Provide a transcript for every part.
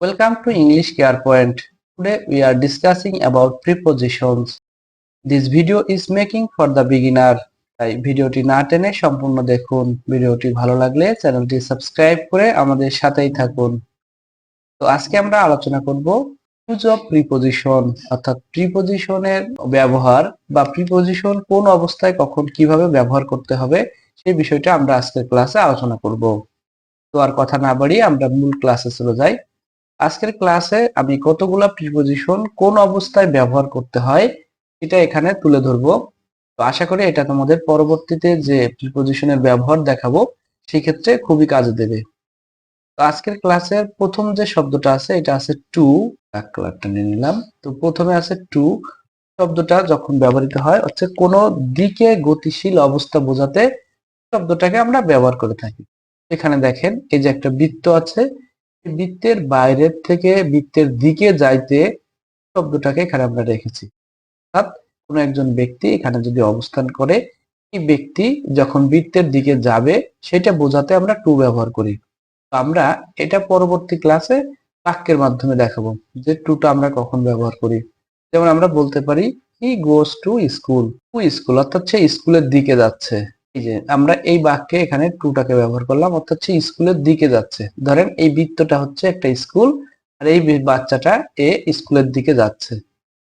Welcome to English Care Point. Today we are discussing about prepositions. This video is making for the beginner. তাই ভিডিওটি না টেনে সম্পূর্ণ দেখুন। ভিডিওটি ভালো লাগলে চ্যানেলটি সাবস্ক্রাইব করে আমাদের সাথেই থাকুন। তো আজকে আমরা আলোচনা করব ইউজ অফ প্রিপজিশন, অর্থাৎ প্রিপজিশনের ব্যবহার বা প্রিপজিশন কোন অবস্থায় কখন কিভাবে ব্যবহার করতে হবে সেই বিষয়টা আমরা আজকের ক্লাসে আলোচনা করব। তো আর কথা না বাড়িয়ে আমরা মূল ক্লাসে চলে যাই। আজকের ক্লাসে আমি কতগুলা প্রিপজিশন কোন অবস্থায় ব্যবহার করতে হয় এটা এখানে তুলে ধরবো। তো আশা করি এটা তোমাদের পরবর্তীতে যে প্রিপজিশনের ব্যবহার দেখাবো সেই ক্ষেত্রে খুবই কাজে দেবে। তো আজকের ক্লাসের প্রথম যে শব্দটা আছে এটা আছে টু, কালারটা নিয়ে নিলাম। তো প্রথমে আছে টু শব্দটা যখন ব্যবহৃত হয় হচ্ছে কোনো দিকে গতিশীল অবস্থা বোঝাতে শব্দটাকে আমরা ব্যবহার করে থাকি। এখানে দেখেন এই যে একটা বৃত্ত আছে, বৃত্তের বাইরের থেকে বৃত্তের দিকে যাইতে শব্দটাকে এখানে আমরা রেখেছি। অর্থাৎ কোনো একজন ব্যক্তি এখানে যদি অবস্থান করে, এই ব্যক্তি যখন বৃত্তের দিকে যাবে সেটা বোঝাতে আমরা টু ব্যবহার করি। তো আমরা এটা পরবর্তী ক্লাসে বাক্যের মাধ্যমে দেখাবো যে টুটা আমরা কখন ব্যবহার করি। যেমন আমরা বলতে পারি he goes to school, to school অর্থাৎ সে স্কুলের দিকে যাচ্ছে। এই যে আমরা এই বাক্যে এখানে টুটাকে ব্যবহার করলাম, অর্থাৎ সে স্কুলের দিকে যাচ্ছে। ধরেন এই বৃত্তটা হচ্ছে একটা স্কুল আর এই বাচ্চাটা এ স্কুলের দিকে যাচ্ছে,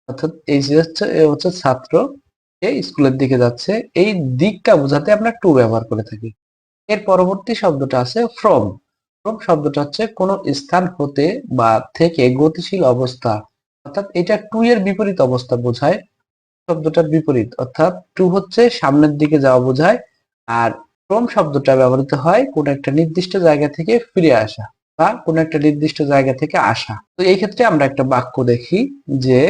অর্থাৎ এই যে হচ্ছে ছাত্র, এ স্কুলের দিকে যাচ্ছে। এই দিকটা বোঝাতে আমরা টু ব্যবহার করে থাকি। এর পরবর্তী শব্দটা আছে ফ্রম। ফ্রম শব্দটা হচ্ছে কোনো স্থান হতে বা থেকে গতিশীল অবস্থা, অর্থাৎ এটা টু এর বিপরীত অবস্থা বোঝায়। শব্দটার বিপরীত, অর্থাৎ টু হচ্ছে সামনের দিকে যাওয়া বোঝায়, আর ফ্রম শব্দটা ব্যবহৃত হয় কোনো একটা নির্দিষ্ট জায়গা থেকে ফিরে আসা বা কোনো একটা নির্দিষ্ট জায়গা থেকে আসা। তো এই ক্ষেত্রে আমরা একটা বাক্য দেখি যে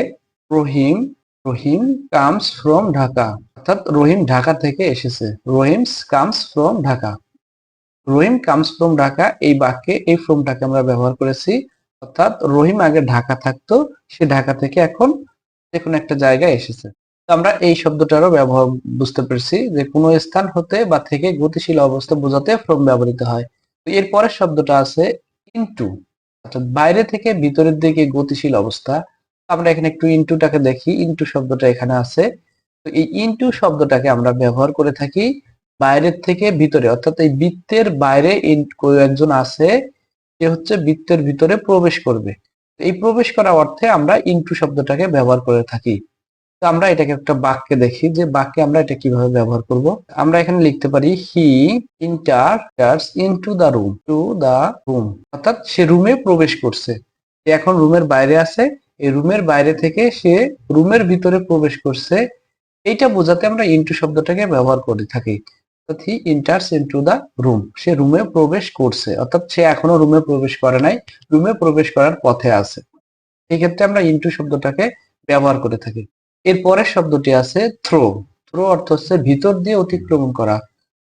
রহিম রহিম কামস ফ্রম ঢাকা, অর্থাৎ রহিম ঢাকা থেকে এসেছে। Rahim comes from Dhaka, Rahim comes from Dhaka এই বাক্যে এই ফ্রমটাকে আমরা ব্যবহার করেছি। অর্থাৎ রহিম আগে ঢাকা থাকতো, সে ঢাকা থেকে এখন যে কোনো একটা জায়গায় এসেছে। তো আমরা এই শব্দটারও ব্যবহার বুঝতে পেরেছি যে কোনো স্থান হতে বা থেকে গতিশীল অবস্থা বোঝাতে ফ্রম ব্যবহৃত হয়। তো এর পরের শব্দটা আছে ইনটু, অর্থাৎ বাইরে থেকে ভিতরের দিকে গতিশীল অবস্থা। আমরা এখানে একটু ইনটুটাকে দেখি, ইনটু শব্দটা এখানে আছে। তো এই ইনটু শব্দটাকে আমরা ব্যবহার করে থাকি বাইরের থেকে ভিতরে, অর্থাৎ এই বৃত্তের বাইরে একজন আছে, সে হচ্ছে বৃত্তের ভিতরে প্রবেশ করবে। এই প্রবেশ করা অর্থে আমরা ইনটু শব্দটাকে ব্যবহার করে থাকি। তো আমরা এটাকে একটা বাক্যে দেখি যে বাক্যে আমরা এটা কিভাবে ব্যবহার করব। আমরা এখানে লিখতে পারি he enters into the room, to the room, অর্থাৎ সে রুমে প্রবেশ করছে। সে এখন রুমের বাইরে আছে, এই রুমের বাইরে থেকে সে রুমের ভিতরে প্রবেশ করছে। এইটা বোঝাতে আমরা ইনটু শব্দটাকে ব্যবহার করে থাকি। অর্থাৎ হি ইন্টার্স ইনটু দ্য রুম, সে রুমে প্রবেশ করছে, অর্থাৎ সে এখনো রুমে প্রবেশ করে নাই, রুমে প্রবেশ করার পথে আছে। এই ক্ষেত্রে আমরা ইনটু শব্দটাকে ব্যবহার করে থাকি। এর পরের শব্দটি আছে থ্রো। থ্রো অর্থ হচ্ছে ভিতর দিয়ে অতিক্রমণ করা।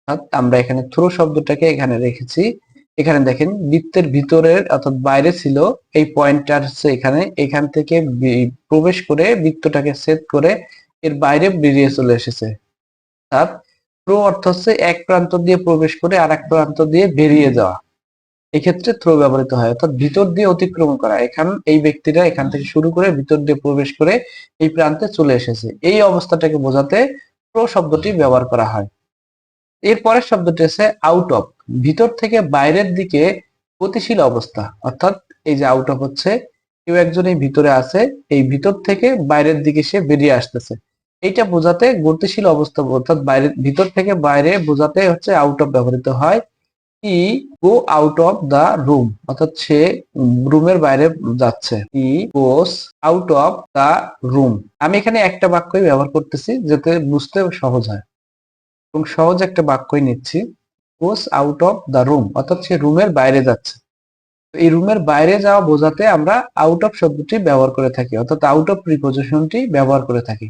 অর্থাৎ আমরা এখানে থ্রো শব্দটাকে এখানে রেখেছি। এখানে দেখেন বৃত্তের ভিতরের অর্থাৎ বাইরে ছিল, এই পয়েন্টটা হচ্ছে এখানে, এখান থেকে প্রবেশ করে বৃত্তটাকে ছেদ করে এর বাইরে বেরিয়ে চলে এসেছে। অর্থাৎ থ্রো অর্থ হচ্ছে এক প্রান্ত দিয়ে প্রবেশ করে আর এক প্রান্ত দিয়ে বেরিয়ে যাওয়া। এক্ষেত্রে থ্রো ব্যবহৃত হয়, অর্থাৎ ভিতর দিয়ে অতিক্রমণ করা। এখান এই ব্যক্তিরা এখান থেকে শুরু করে ভিতর দিয়ে প্রবেশ করে এই প্রান্তে চলে এসেছে, এই অবস্থাটাকে বোঝাতে থ্রো শব্দটি ব্যবহার করা হয়। এর পরের শব্দটি আছে আউট অফ, ভিতর থেকে বাইরের দিকে গতিশীল অবস্থা। অর্থাৎ এই যে আউট অফ হচ্ছে কেউ একজন এই ভিতরে আছে, এই ভিতর থেকে বাইরের দিকে সে বেরিয়ে আসতেছে। এইটা বোঝাতে গতিশীল অবস্থা, অর্থাৎ বাইরে ভিতর থেকে বাইরে বোঝাতে হচ্ছে আউট অফ ব্যবহৃত হয়। He go out of the room, অর্থাৎ সে রুমের বাইরে যাচ্ছে। He goes out of the room. আমি এখানে একটা বাক্যই ব্যবহার করতেছি যাতে বুঝতে সহজ হয় এবং সহজ একটা বাক্যই নিচ্ছি। গোস আউট অফ দা রুম, অর্থাৎ সে রুমের বাইরে যাচ্ছে। এই রুমের বাইরে যাওয়া বোঝাতে আমরা আউট অফ শব্দটি ব্যবহার করে থাকি, অর্থাৎ আউট অফ প্রিপজিশনটি ব্যবহার করে থাকি।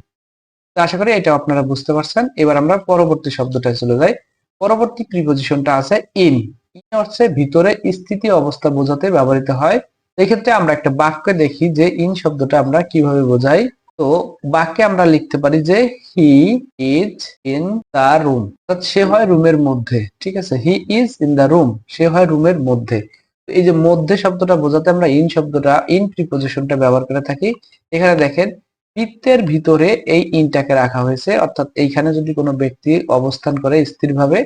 তো আশা করি এটা আপনারা বুঝতে পারছেন। এবার আমরা পরবর্তী শব্দটায় চলে যাই। পরবর্তী প্রিপজিশনটা আছে ইন। ইন হচ্ছে ভিতরে স্থিতি অবস্থা বোঝাতে ব্যবহৃত হয়। এক্ষেত্রে আমরা একটা বাক্যে দেখি যে ইন শব্দটা আমরা কিভাবে বোঝাই। তো বাক্যে আমরা লিখতে পারি যে he is in the room, অর্থাৎ সে হয় রুমের মধ্যে। ঠিক আছে, he is in the room, সে হয় রুমের মধ্যে। এই যে মধ্যে শব্দটা বোঝাতে আমরা ইন শব্দটা, ইন প্রিপজিশনটা ব্যবহার করে থাকি। এখানে দেখেন বৃত্তের ভিতরে এই ইনটাকে রাখা হয়েছে, অর্থাৎ এইখানে যদি কোনো ব্যক্তি অবস্থান করে স্থিরভাবে,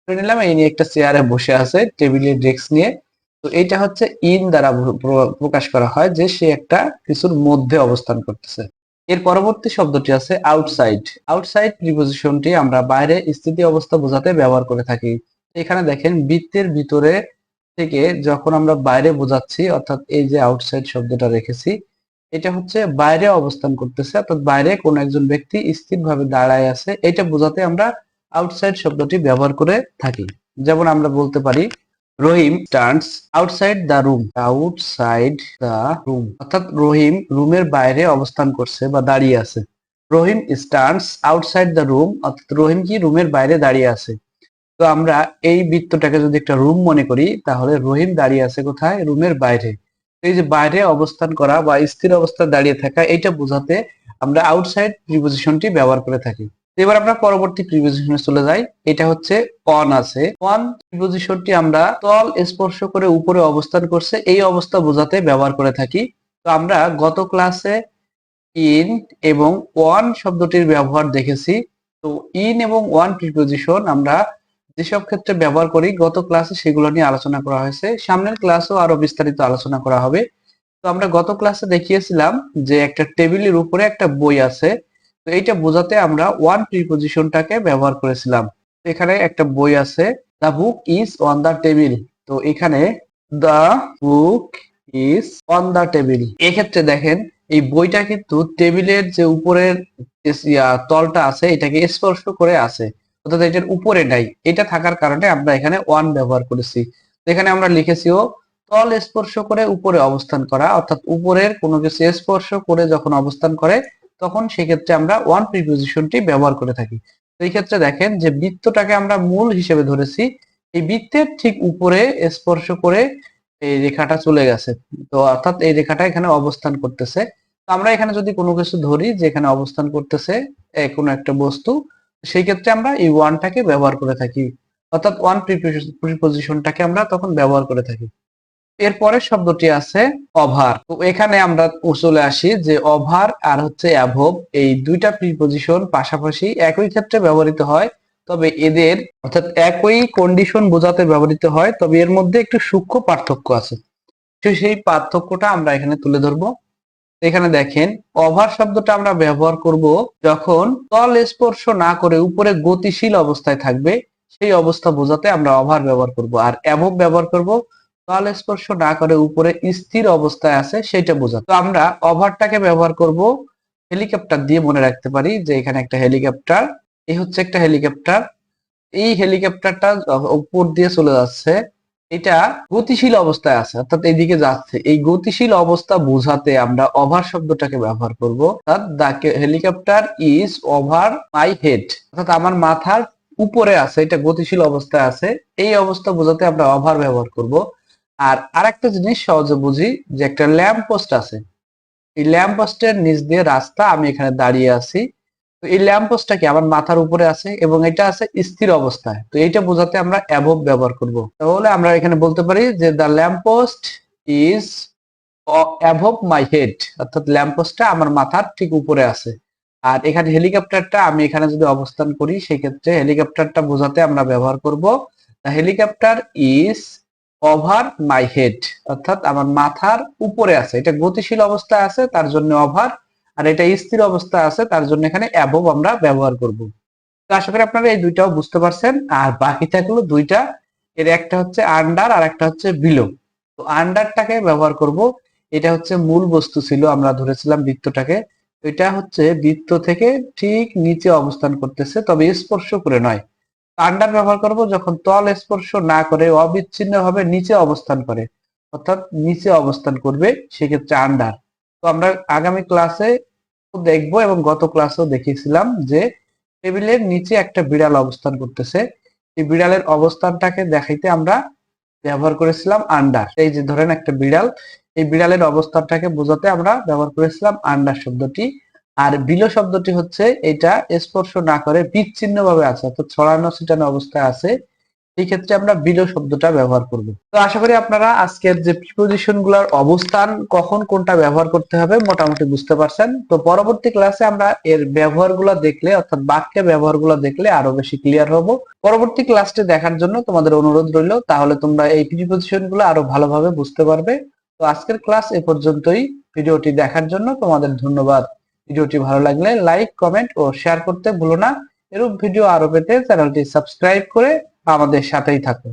ধরে নিলাম এই নিয়ে একটা চেয়ারে বসে আছে টেবিলের ডেস্ক নিয়ে, তো এটা হচ্ছে ইন দ্বারা প্রকাশ করা হয় যে সে একটা কিছুর মধ্যে অবস্থান করতেছে। এর পরবর্তী শব্দটি আছে আউটসাইড। আউটসাইড প্রিপজিশনটি আমরা বাইরে স্থিতি অবস্থা বোঝাতে ব্যবহার করে থাকি। এখানে দেখেন বৃত্তের ভিতরে থেকে যখন আমরা বাইরে বোঝাচ্ছি, অর্থাৎ এই যে আউটসাইড শব্দটা রেখেছি, এটা হচ্ছে বাইরে অবস্থান করতেছে, অর্থাৎ বাইরে কোন একজন ব্যক্তি স্থিরভাবে দাঁড়ায় আছে, এটা বোঝাতে আমরা আউটসাইড শব্দটি ব্যবহার করে থাকি। যেমন আমরা বলতে পারি Rahim stands outside the room. Outside the room অর্থাৎ রহিম রুমের বাইরে অবস্থান করছে বা দাঁড়িয়ে আছে। Rahim stands outside the room অর্থাৎ রহিম কি রুমের বাইরে দাঁড়িয়ে আছে। তো আমরা এই বৃত্তটাকে যদি একটা রুম মনে করি, তাহলে রহিম দাঁড়িয়ে আছে কোথায়? রুমের বাইরে। এই যে বাইরে অবস্থান করা বা স্থির অবস্থায় দাঁড়িয়ে থাকা, এটা বোঝাতে আমরা আউটসাইড প্রিপজিশনটি ব্যবহার করে থাকি। এবার আমরা পরবর্তী প্রিপজিশনে চলে যাই। এটা হচ্ছে অন আছে। অন প্রিপজিশনটি আমরা তল স্পর্শ করে উপরে অবস্থান করছে এই অবস্থা বোঝাতে ব্যবহার করে থাকি। তো আমরা গত ক্লাসে ইন এবং ওয়ান শব্দটির ব্যবহার দেখেছি। তো ইন এবং ওয়ান প্রিপজিশন আমরা যেসব ক্ষেত্রে ব্যবহার করি গত ক্লাসে সেগুলো নিয়ে আলোচনা করা হয়েছে, সামনের ক্লাসেও আরো বিস্তারিত আলোচনা করা হবে। তো আমরা গত ক্লাসে দেখিয়েছিলাম যে একটা টেবিলের উপরে একটা বই আছে, তো এইটা বোঝাতে আমরা ওয়ান প্রিপজিশনটাকে ব্যবহার করেছিলাম। তো এখানে একটা বই আছে, the book is on the table. তো এখানে the book is on the table, এক্ষেত্রে দেখেন এই বইটা কিন্তু টেবিলের যে উপরের তলটা আছে এটাকে স্পর্শ করে আছে, অর্থাৎ এটার উপরে নাই। এটা থাকার কারণে আমরা এখানে ওয়ান ব্যবহার করেছি। এখানে আমরা লিখেছিও তল স্পর্শ করে উপরে অবস্থান করা, অর্থাৎ উপরের কোনো কিছু স্পর্শ করে যখন অবস্থান করে তখন সেক্ষেত্রে আমরা ওয়ান প্রিপজিশনটি ব্যবহার করে থাকি। তো এই ক্ষেত্রে দেখেন যে বৃত্তটাকে আমরা মূল হিসেবে ধরেছি, এই বৃত্তের ঠিক উপরে স্পর্শ করে এই রেখাটা চলে গেছে, তো অর্থাৎ এই রেখাটা এখানে অবস্থান করতেছে। তো আমরা এখানে যদি কোনো কিছু ধরি যে এখানে অবস্থান করতেছে কোনো একটা বস্তু, সেই ক্ষেত্রে আমরা এই ওয়ানটাকে ব্যবহার করে থাকি, অর্থাৎ ওয়ান প্রিপজিশনটাকে আমরা তখন ব্যবহার করে থাকি। এরপরের শব্দটি আছে ওভার। তো এখানে আমরা চলে আসি যে ওভার আর হচ্ছে অ্যাভব, এই দুইটা প্রিপজিশন পাশাপাশি একই ক্ষেত্রে ব্যবহৃত হয়, তবে এদের অর্থাৎ একই কন্ডিশন বোঝাতে ব্যবহৃত হয়, তবে এর মধ্যে একটু সূক্ষ্ম পার্থক্য আছে। তো সেই পার্থক্যটা আমরা এখানে তুলে ধরবো। এখানে দেখেন ওভার শব্দটা আমরা ব্যবহার করব যখন তল স্পর্শ না করে উপরে গতিশীল অবস্থায় থাকবে, সেই অবস্থা বোঝাতে আমরা ওভার ব্যবহার করব। আর অ্যাবভ ব্যবহার করব তল স্পর্শ না করে উপরে স্থির অবস্থায় আছে সেটা বোঝাতে। তো আমরা ওভারটাকে ব্যবহার করব হেলিকপ্টার দিয়ে, মনে রাখতে পারি যে এখানে একটা হেলিকপ্টার, এই হচ্ছে একটা হেলিকপ্টার, এই হেলিকপ্টারটা উপর দিয়ে চলে যাচ্ছে, এটা গতিশীল অবস্থায় আছে, অর্থাৎ এইদিকে যাচ্ছে। এই গতিশীল অবস্থা বোঝাতে আমরা ওভার শব্দটাকে ব্যবহার করব, অর্থাৎ the helicopter is over my head, অর্থাৎ আমার মাথার উপরে আছে, এটা গতিশীল অবস্থায় আছে, এই অবস্থা বোঝাতে আমরা ওভার ব্যবহার করব। আর আরেকটা জিনিস সহজে বুঝি, যে একটা ল্যাম্প পোস্ট আছে, এই ল্যাম্প পোস্টের নিচ দিয়ে রাস্তা, আমি এখানে দাঁড়িয়ে আছি, তো এই ল্যাম্প পোস্টটা কি আমার মাথার উপরে আছে এবং এটা আছে স্থির অবস্থায়, তো এইটা বোঝাতে আমরা অ্যাবভ ব্যবহার করব। তাহলে আমরা এখানে বলতে পারি যে the lamp post is above my head, অর্থাৎ ল্যাম্প পোস্টটা আমার মাথার ঠিক উপরে আছে। আর এখানে হেলিকপ্টারটা আমি এখানে যদি অবস্থান করি, সেই ক্ষেত্রে হেলিকপ্টারটা বোঝাতে আমরা ব্যবহার করব the helicopter is over my head, অর্থাৎ আমার মাথার উপরে আছে, এটা গতিশীল অবস্থায় আছে তার জন্য ওভার, আর এটা স্থির অবস্থা আছে তার জন্য এখানে অ্যাবভ আমরা ব্যবহার করব। তো আশা করি আপনারা এই দুইটাও বুঝতে পারছেন। আর বাকি থাকলো দুইটা, এর একটা হচ্ছে আন্ডার আর একটা হচ্ছে বিলো। তো আন্ডারটাকে ব্যবহার করব, এটা হচ্ছে মূল বস্তু ছিল, আমরা ধরেছিলাম বৃত্তটাকে, এটা হচ্ছে বৃত্ত থেকে ঠিক নিচে অবস্থান করতেছে, তবে স্পর্শ করে নয়। আন্ডার ব্যবহার করব যখন তল স্পর্শ না করে অবিচ্ছিন্ন ভাবে নিচে অবস্থান করে, অর্থাৎ নিচে অবস্থান করবে, সেক্ষেত্রে আন্ডার। তো আমরা আগামী ক্লাসে দেখবো এবং গত ক্লাসেও দেখিয়েছিলাম যে টেবিলের নিচে একটা বিড়াল অবস্থান করতেছে, এই বিড়ালের অবস্থানটাকে দেখাইতে আমরা ব্যবহার করেছিলাম আন্ডার। এই যে ধরেন একটা বিড়াল, এই বিড়ালের অবস্থানটাকে বোঝাতে আমরা ব্যবহার করেছিলাম আন্ডার শব্দটি। আর বিলো শব্দটি হচ্ছে এটা স্পর্শ না করে বিচ্ছিন্ন ভাবে আছে, অর্থাৎ ছড়ানো ছিটানো অবস্থায় আছে, এই ক্ষেত্রে আমরা বিলো শব্দটা ব্যবহার করব। তো আশা করি আপনারা আজকের যে প্রিপোজিশন গুলোর অবস্থান, কখন কোনটা ব্যবহার করতে হবে মোটামুটি বুঝতে পারছেন। তো পরবর্তী ক্লাসে আমরা এর ব্যবহারগুলো দেখলে, অর্থাৎ বাক্যে ব্যবহারগুলো দেখলে আরো বেশি ক্লিয়ার হব। পরবর্তী ক্লাসটি দেখার জন্য তোমাদের অনুরোধ রইল, তাহলে তোমরা এই প্রিপোজিশন গুলো আরো ভালোভাবে বুঝতে পারবে। তো আজকের ক্লাস এ পর্যন্তই। ভিডিওটি দেখার জন্য তোমাদের ধন্যবাদ। ভিডিওটি ভালো লাগলে লাইক, কমেন্ট ও শেয়ার করতে ভুলো না। এরূপ ভিডিও আরো পেতে চ্যানেলটি সাবস্ক্রাইব করে আমাদের সাথেই থাকো।